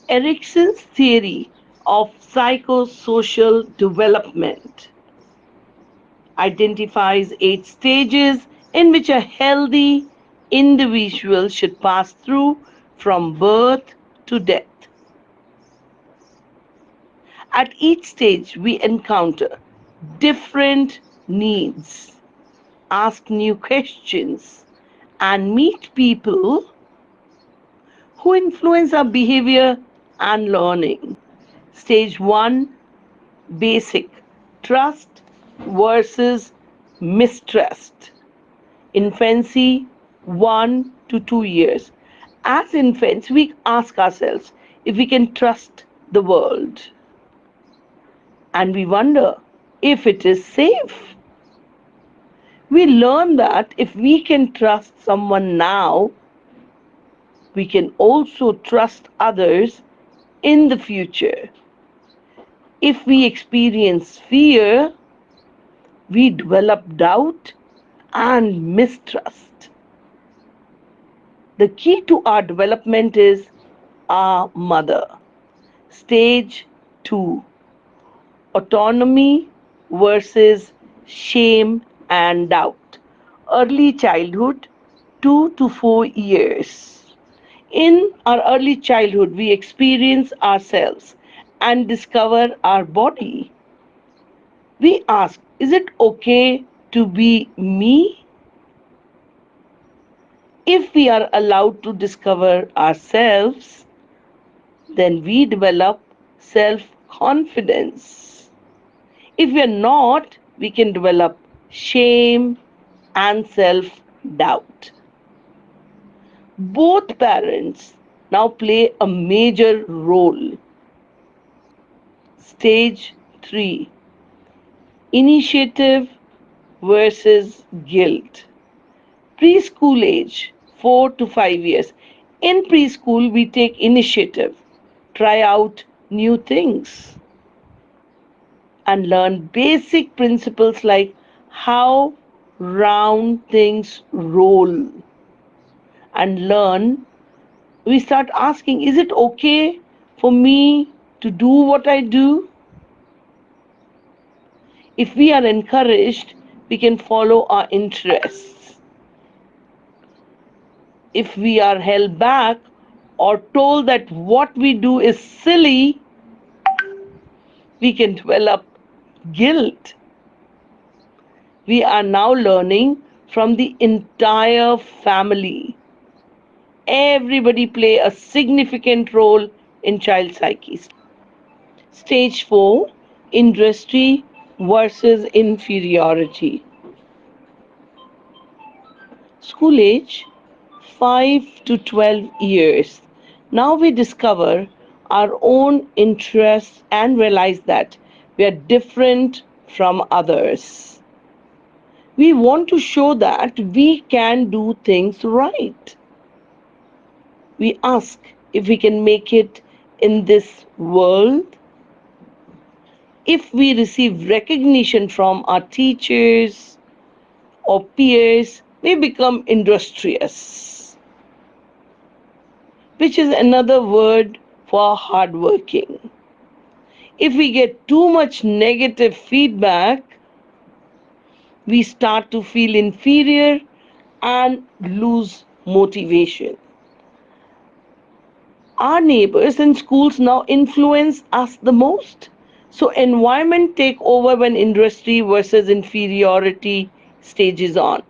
Erikson's theory of psychosocial development identifies 8 stages in which a healthy individual should pass through from birth to death. At each stage, we encounter different needs, ask new questions, and meet people who influence our behavior and learning. Stage 1, basic, trust versus mistrust. Infancy, 1 to 2 years. As infants, we ask ourselves if we can trust the world, and we wonder if it is safe. We learn that if we can trust someone now, we can also trust others in the future. If we experience fear, we develop doubt and mistrust. The key to our development is our mother. Stage 2, autonomy versus shame and doubt. Early childhood, 2 to 4 years. In our early childhood, we experience ourselves and discover our body. We ask, is it okay to be me? If we are allowed to discover ourselves, then we develop self confidence. If we are not, we can develop shame and self doubt. Both parents now play a major role. Stage 3, initiative versus guilt. Preschool age, 4 to 5 years. In preschool, we take initiative, try out new things, and learn basic principles like how round things roll. And learn, we start asking, is it okay for me to do what I do? If we are encouraged, we can follow our interests. If we are held back or told that what we do is silly, we can develop guilt. We are now learning from the entire family. Everybody play a significant role in child psyche. Stage 4, industry versus inferiority. School age, 5 to 12 years. Now we discover our own interests and realize that we are different from others. We want to show that we can do things right. We ask if we can make it in this world. If we receive recognition from our teachers or peers, we become industrious, which is another word for hardworking. If we get too much negative feedback, we start to feel inferior and lose motivation. Our neighbors and schools now influence us the most. So environment take over when industry versus inferiority stages on.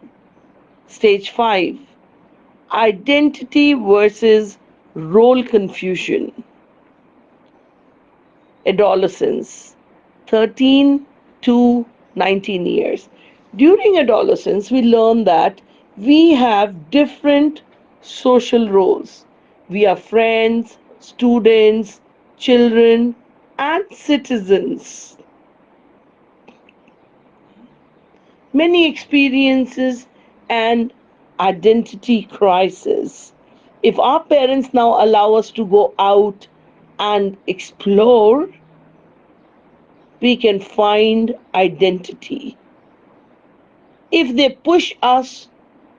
Stage 5, identity versus role confusion. Adolescence, 13 to 19 years. During adolescence, we learn that we have different social roles. We are friends, students, children, and citizens. Many experiences and identity crisis. If our parents now allow us to go out and explore, we can find identity. If they push us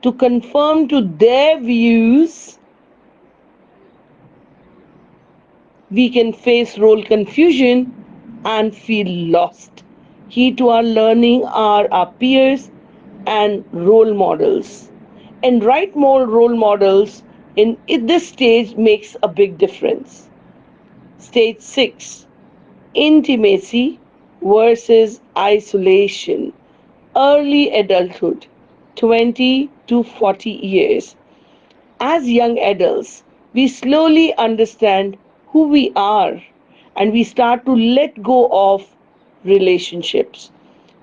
to conform to their views, We can face role confusion and feel lost. Key to our learning are our peers and role models. And right more role models in this stage makes a big difference. Stage 6, intimacy versus isolation. Early adulthood, 20 to 40 years. As young adults, we slowly understand who we are and we start to let go of relationships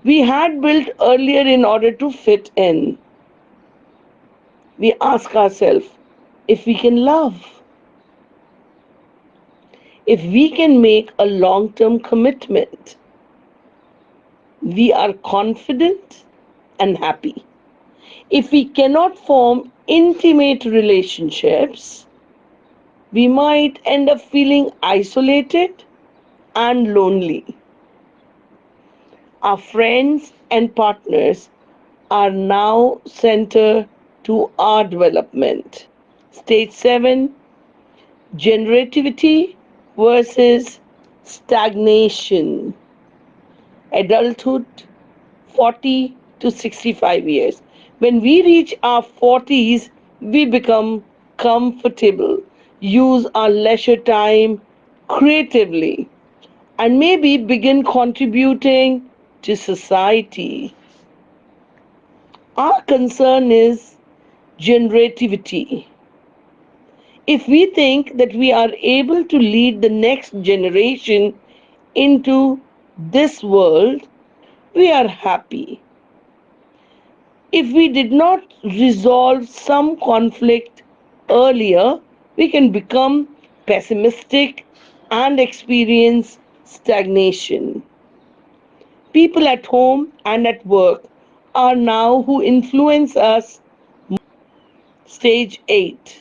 we had built earlier in order to fit in. We ask ourselves if we can love, if we can make a long term commitment, we are confident and happy. If we cannot form intimate relationships, we might end up feeling isolated and lonely. Our friends and partners are now center to our development. Stage 7, generativity versus stagnation. Adulthood, 40 to 65 years. When we reach our 40s, we become comfortable, use our leisure time creatively, and maybe begin contributing to society. Our concern is generativity. If we think that we are able to lead the next generation into this world, we are happy. If we did not resolve some conflict earlier, we can become pessimistic and experience stagnation. People at home and at work are now who influence us. Stage 8,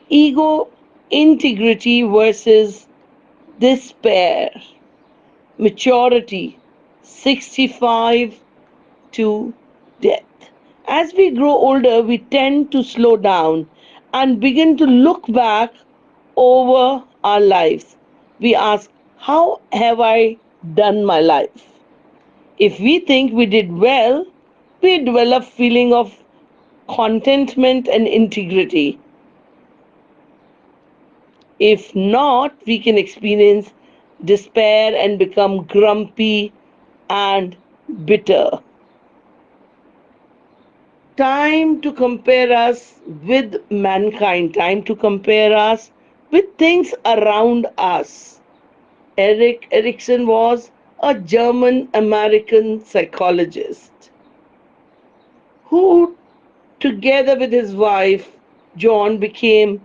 ego integrity versus despair. Maturity, 65 to death. As we grow older, we tend to slow down and begin to look back over our lives. We ask, how have I done my life? If we think we did well, we develop feeling of contentment and integrity. If not, we can experience despair and become grumpy and bitter. Time to compare us with mankind, time to compare us with things around us. Erikson was a German American psychologist who, together with his wife, John, became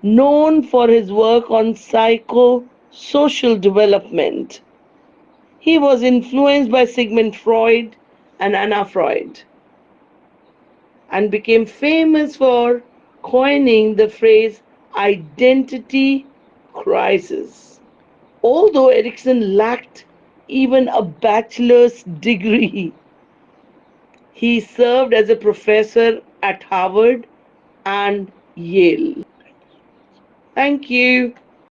known for his work on psychosocial development. He was influenced by Sigmund Freud and Anna Freud and became famous for coining the phrase identity crisis. Although Erikson lacked even a bachelor's degree, he served as a professor at Harvard and Yale. Thank you.